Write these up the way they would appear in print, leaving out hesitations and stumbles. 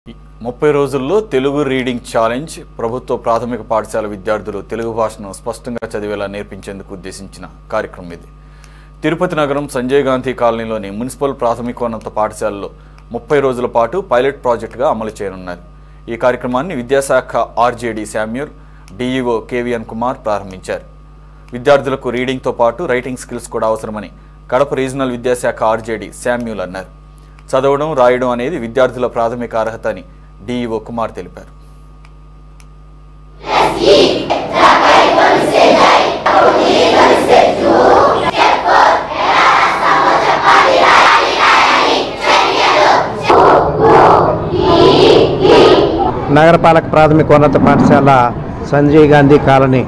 30 రోజుల్లో Telugu reading challenge ప్రభుత్వ ప్రాథమిక పాఠశాల విద్యార్థులు తెలుగు భాషను స్పష్టంగా చదివేలా నేర్పించేందుకు ఉద్దేశించిన కార్యక్రమం ఇది. తిరుపతి నగరం సంజయ్ గాంధీ కాలనీలోని మున్సిపల్ ప్రాథమికోన్నత పాఠశాలలో 30 రోజుల పాటు పైలట్ ప్రాజెక్టుగా అమలు చేయనున్నారు. ఈ కార్యక్రమాన్ని విద్యాశాఖ ఆర్జేడీ శామ్యూల్, డిఈఓ కేవీఎన్ కుమార్ ప్రారంభించారు. విద్యార్థులకు రీడింగ్తో పాటు రైటింగ్ స్కిల్స్ కూడా అవసరమని కడప రీజనల్ విద్యాశాఖ ఆర్జేడీ శామ్యూల్ అన్నారు. చదవడం, రాయడం అనేది విద్యార్థుల ప్రాథమిక అర్హత అని డిఈఓ కుమార్ తెలిపారు. నగరపాలక ప్రాథమికోన్నత పాఠశాల సంజయ్ గాంధీ కాలనీ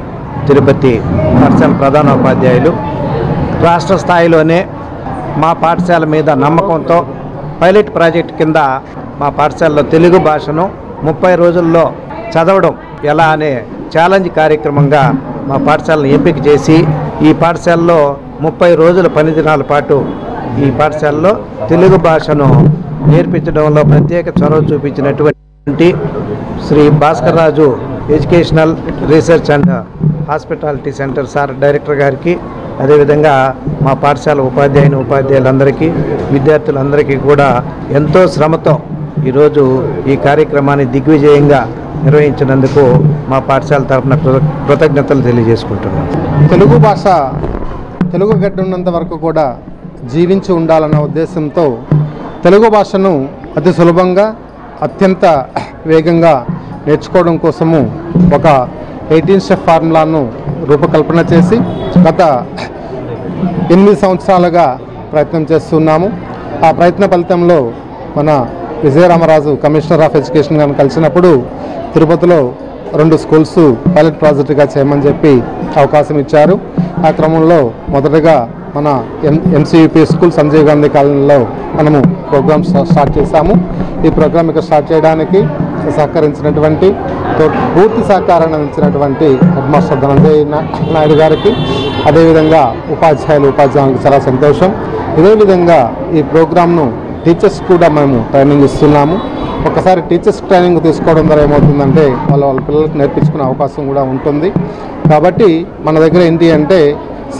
తిరుపతి పాఠశాల ప్రధానోపాధ్యాయులు రాష్ట్ర స్థాయిలోనే మా పాఠశాల మీద నమ్మకంతో పైలట్ ప్రాజెక్ట్ కింద మా పాఠశాలలో తెలుగు భాషను 30 రోజుల్లో చదవడం ఎలా అనే ఛాలెంజ్ కార్యక్రమంగా మా పాఠశాలను ఎంపిక చేసి ఈ పాఠశాలలో 30 రోజుల పని దినాల పాటు ఈ పాఠశాలలో తెలుగు భాషను నేర్పించడంలో ప్రత్యేక చొరవ చూపించినటువంటి Shri Bhaskar Raju educational research and hospitality centre sir director గారికి, అదేవిధంగా మా పాఠశాల ఉపాధ్యాయులందరికీ విద్యార్థులందరికీ కూడా ఎంతో శ్రమతో ఈరోజు ఈ కార్యక్రమాన్ని దిగ్విజయంగా నిర్వహించినందుకు మా పాఠశాల తరఫున కృతజ్ఞతలు తెలియజేసుకుంటున్నాం. తెలుగు భాష తెలుగు గడ్డ ఉన్నంత వరకు కూడా జీవించి ఉండాలన్న ఉద్దేశంతో తెలుగు భాషను అతి సులభంగా అత్యంత వేగంగా నేర్చుకోవడం కోసము ఒక 18 స్టెప్ ఫార్ములాను రూపకల్పన చేసి గత 8 సంవత్సరాలుగా ప్రయత్నం చేస్తున్నాము. ఆ ప్రయత్న ఫలితంలో మన విజయరామరాజు కమిషనర్ ఆఫ్ ఎడ్యుకేషన్ గారిని కలిసినప్పుడు తిరుపతిలో 2 స్కూల్స్ పైలట్ ప్రాజెక్టుగా చేయమని చెప్పి అవకాశం ఇచ్చారు. ఆ క్రమంలో మొదటగా మన ఎంసీయూపీ స్కూల్ సంజయ్ గాంధీ కాలనీలో మనము ప్రోగ్రామ్ స్టార్ట్ చేశాము. ఈ ప్రోగ్రామ్ ఇక్కడ స్టార్ట్ చేయడానికి సహకరించినటువంటి పూర్తి సహకారాన్ని అందించినటువంటి హెడ్ మాస్టర్ ధనంజయ్ నాయుడు గారికి, అదేవిధంగా ఉపాధ్యాయులకు చాలా సంతోషం. ఇదే విధంగా ఈ ప్రోగ్రామ్ను టీచర్స్ కూడా మేము ట్రైనింగ్ ఇస్తున్నాము. ఒకసారి టీచర్స్ ట్రైనింగ్ తీసుకోవడం ద్వారా ఏమవుతుందంటే వాళ్ళ పిల్లలకు నేర్పించుకునే అవకాశం కూడా ఉంటుంది. కాబట్టి మన దగ్గర ఏంటి అంటే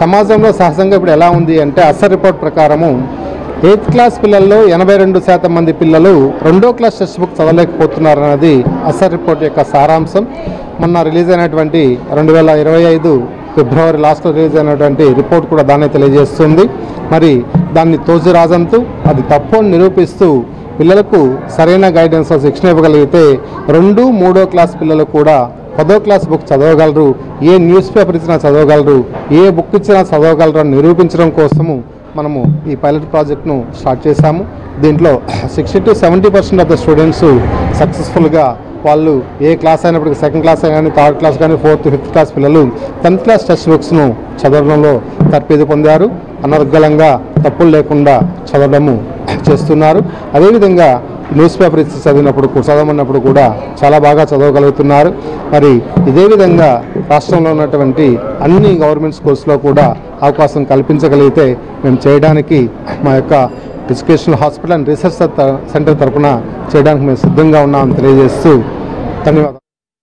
సమాజంలో సహజంగా ఇప్పుడు ఎలా ఉంది అంటే అసర్ రిపోర్ట్ ప్రకారము 8th క్లాస్ పిల్లల్లో 82% మంది పిల్లలు 2వ క్లాస్ టెక్స్ట్ బుక్ చదవలేకపోతున్నారు అన్నది అసర్ రిపోర్ట్ యొక్క సారాంశం. మొన్న రిలీజ్ అయినటువంటి 2025 ఫిబ్రవరి లాస్ట్లో రిలీజ్ అయినటువంటి రిపోర్ట్ కూడా దాన్ని తెలియజేస్తుంది. మరి దాన్ని తోజు రాజంతూ అది తప్పు అని నిరూపిస్తూ పిల్లలకు సరైన గైడెన్స్ శిక్షణ ఇవ్వగలిగితే 2, 3వ క్లాస్ పిల్లలు కూడా 10వ క్లాస్ బుక్ చదవగలరు, ఏ న్యూస్ పేపర్ ఇచ్చినా చదవగలరు, ఏ బుక్ ఇచ్చినా చదవగలరు అని నిరూపించడం కోసము మనము ఈ పైలట్ ప్రాజెక్ట్ను స్టార్ట్ చేశాము. దీంట్లో 60 to 70% ఆఫ్ ద స్టూడెంట్స్ సక్సెస్ఫుల్గా వాళ్ళు ఏ క్లాస్ అయినప్పటికీ 2nd క్లాస్ కానీ 3rd క్లాస్ కానీ 4th, 5th క్లాస్ పిల్లలు 10th క్లాస్ టెక్స్ట్ బుక్స్ను చదవడంలో తర్ఫీదు పొందారు. అనర్గళంగా తప్పులు లేకుండా చదవడము చేస్తున్నారు. అదేవిధంగా న్యూస్ పేపర్ ఇచ్చి చదవమన్నప్పుడు కూడా చాలా బాగా చదవగలుగుతున్నారు. మరి ఇదే విధంగా రాష్ట్రంలో ఉన్నటువంటి అన్ని గవర్నమెంట్ స్కూల్స్లో కూడా అవకాశం కల్పించగలిగితే మేము చేయడానికి మా యొక్క educational hospital and research centre తరఫున చేయడానికి మేము సిద్ధంగా ఉన్నామని తెలియజేస్తూ ధన్యవాదాలు.